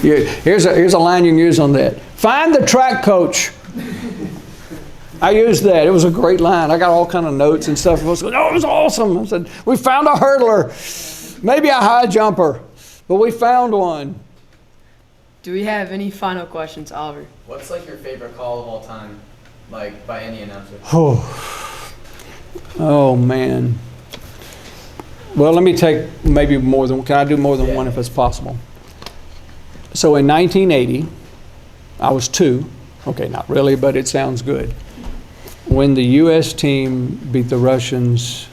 Here's a line you can use on that. Find the track coach. I used that. It was a great line. I got all kind of notes and stuff. I was like, oh, it was awesome. I said, we found a hurdler, maybe a high jumper, but we found one. Do we have any final questions, Oliver? What's like your favorite call of all time, like by any announcer? Oh man. Well, let me take maybe more than, can I do more than one if it's possible? So in 1980, I was 2. Okay, not really, but it sounds good. When the U.S. team beat the Russians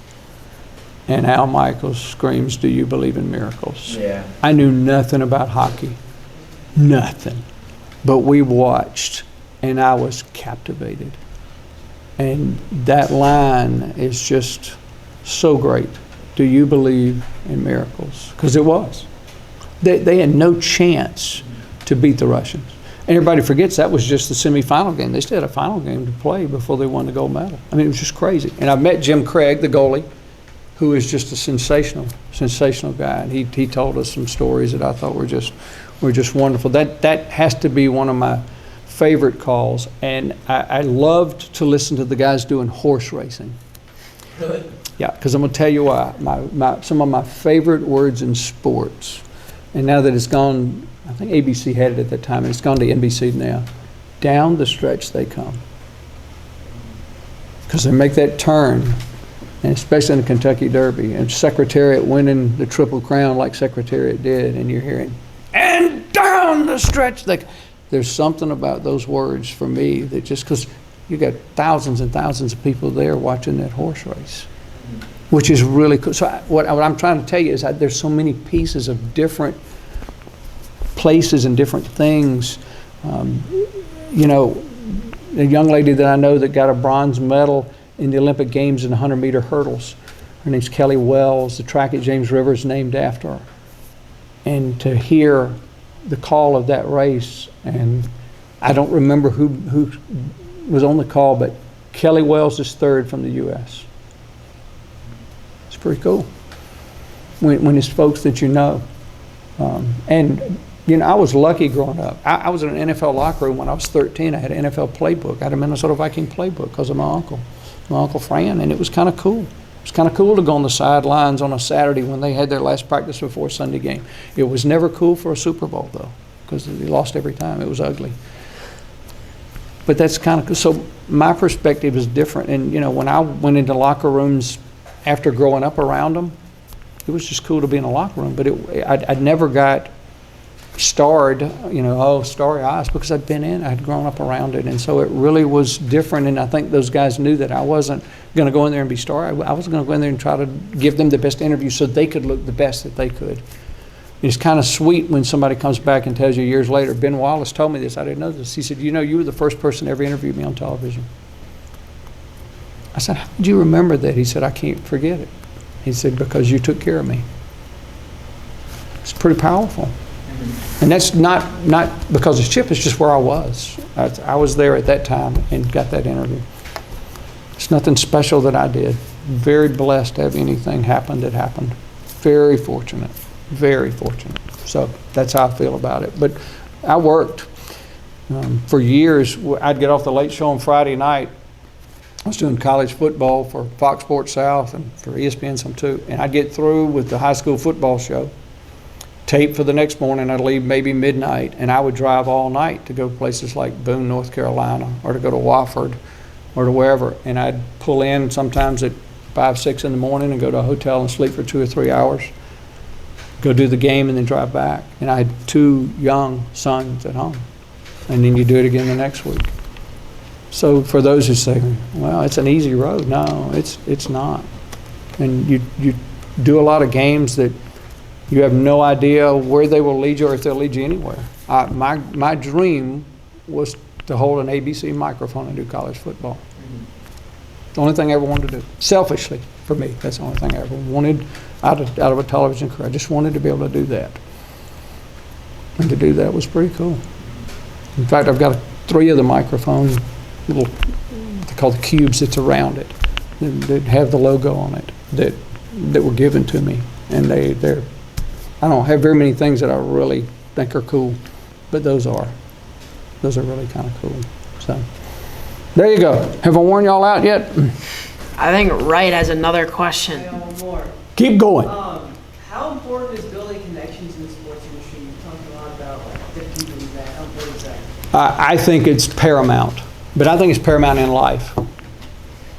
and Al Michaels screams, "Do you believe in miracles?" Yeah. I knew nothing about hockey. Nothing. But we watched, and I was captivated. And that line is just so great. Do you believe in miracles? Because it was. They had no chance to beat the Russians. And everybody forgets that was just the semifinal game. They still had a final game to play before they won the gold medal. I mean, it was just crazy. And I met Jim Craig, the goalie, who is just a sensational guy. And he told us some stories that I thought were just wonderful. That has to be one of my favorite calls. And I loved to listen to the guys doing horse racing. Really? Yeah, because I'm going to tell you why. Some of my favorite words in sports, and now that it's gone, I think ABC had it at that time, and it's gone to NBC now. Down the stretch they come. Because they make that turn, and especially in the Kentucky Derby, and Secretariat winning the Triple Crown like Secretariat did, and you're hearing, and down the stretch. There's something about those words for me that just, because you got thousands and thousands of people there watching that horse race, which is really cool. So what I'm trying to tell you is that there's so many pieces of different places and different things. You know, a young lady that I know that got a bronze medal in the Olympic Games in 100-meter hurdles. Her name's Kelly Wells. The track at James River is named after her. And to hear the call of that race, and I don't remember who was on the call, but Kelly Wells is 3rd from the U.S. It's pretty cool when it's folks that you know. And you know, I was lucky growing up. I was in an NFL locker room when I was 13. I had an NFL playbook. I had a Minnesota Viking playbook because of my Uncle Fran, and it was kind of cool. It was kind of cool to go on the sidelines on a Saturday when they had their last practice before Sunday game. It was never cool for a Super Bowl, though, because they lost every time. It was ugly. But that's kind of cool. So my perspective is different. And, you know, when I went into locker rooms after growing up around them, it was just cool to be in a locker room. But I'd never got starred, you know, oh, starry eyes, because I'd been in, I'd grown up around it. And so it really was different. And I think those guys knew that I wasn't going to go in there and be starry. I was going to go in there and try to give them the best interview so they could look the best that they could. It's kind of sweet when somebody comes back and tells you years later, Ben Wallace told me this, I didn't know this. He said, you know, you were the first person to ever interview me on television. I said, how did you remember that? He said, I can't forget it. He said, because you took care of me. It's pretty powerful. And that's not because it's Chip, it's just where I was. I was there at that time and got that interview. It's nothing special that I did. Very blessed to have anything happen that happened. Very fortunate. Very fortunate. So that's how I feel about it. But I worked for years. I'd get off the late show on Friday night. I was doing college football for Fox Sports South and for ESPN some too. And I'd get through with the high school football show. Tape for the next morning. I'd leave maybe midnight, and I would drive all night to go places like Boone, North Carolina, or to go to Wofford, or to wherever. And I'd pull in sometimes at 5, 6 in the morning and go to a hotel and sleep for 2 or 3 hours. Go do the game and then drive back. And I had 2 young sons at home. And then you do it again the next week. So for those who say, well, it's an easy road. No, it's not. And you do a lot of games that you have no idea where they will lead you or if they'll lead you anywhere. My dream was to hold an ABC microphone and do college football. The only thing I ever wanted to do. Selfishly, for me, that's the only thing I ever wanted out of a television career. I just wanted to be able to do that. And to do that was pretty cool. In fact, I've got 3 of the microphones, little, they call the cubes that's around it, that have the logo on it, that were given to me. And they're I don't have very many things that I really think are cool. but those are really kind of cool. So there you go. Have I worn y'all out yet? I think Wright has another question. I got one more. Keep going. How important is building connections in the sports industry? You talked a lot about like the people you met. How important is that? I think it's paramount, but I think it's paramount in life.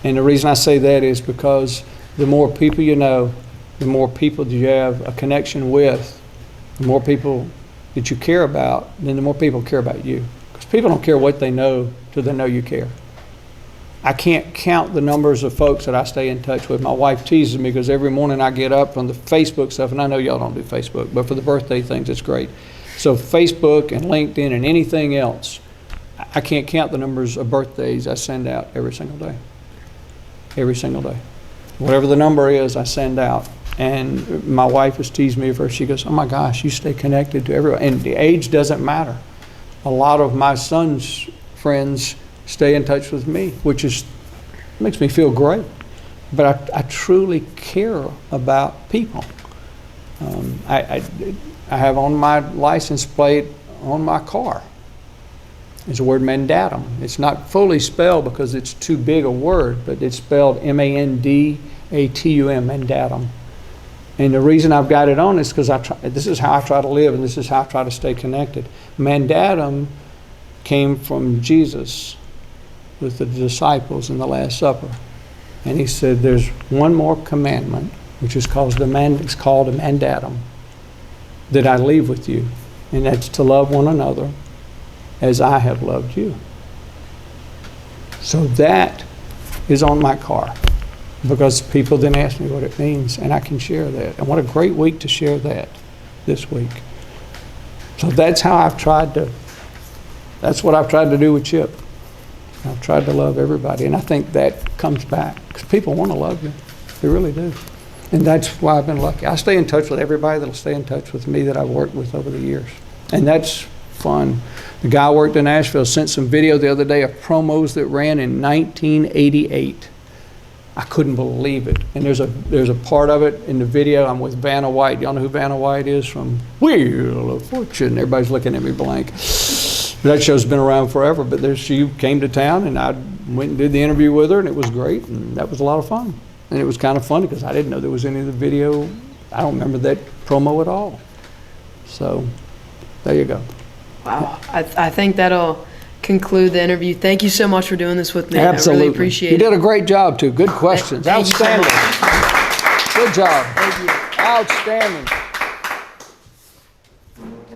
And the reason I say that is because the more people you know, the more people that you have a connection with, the more people that you care about, then the more people care about you. Because people don't care what they know till they know you care. I can't count the numbers of folks that I stay in touch with. My wife teases me because every morning I get up from the Facebook stuff, and I know y'all don't do Facebook, but for the birthday things, it's great. So Facebook and LinkedIn and anything else, I can't count the numbers of birthdays I send out every single day. Every single day. Whatever the number is, I send out. And my wife has teased me first. She goes, oh my gosh, you stay connected to everyone. And the age doesn't matter. A lot of my son's friends stay in touch with me, which makes me feel great. But I truly care about people. I have on my license plate on my car is the word mandatum. It's not fully spelled because it's too big a word, but it's spelled M-A-N-D-A-T-U-M, mandatum. And the reason I've got it on is because this is how I try to live, and this is how I try to stay connected. Mandatum came from Jesus with the disciples in the Last Supper. And he said, there's one more commandment, which is called a mandatum, that I leave with you. And that's to love one another as I have loved you. So that is on my car, because people then ask me what it means, and I can share that. And what a great week to share that this week. So that's how that's what I've tried to do with Chip. I've tried to love everybody, and I think that comes back, because people want to love you. They really do. And that's why I've been lucky. I stay in touch with everybody that'll stay in touch with me that I've worked with over the years. And that's fun. The guy I worked in Nashville sent some video the other day of promos that ran in 1988. I couldn't believe it. And there's a part of it in the video. I'm with Vanna White. Y'all know who Vanna White is from Wheel of Fortune? Everybody's looking at me blank. That show's been around forever, but she came to town, and I went and did the interview with her, and it was great, and that was a lot of fun. And it was kind of funny because I didn't know there was any of the video. I don't remember that promo at all. So there you go. Wow. I think that'll conclude the interview. Thank you so much for doing this with me. Absolutely. I really appreciate it. You did a great job, too. Good questions. Thank you so Outstanding. much. Good job. Thank you. Outstanding.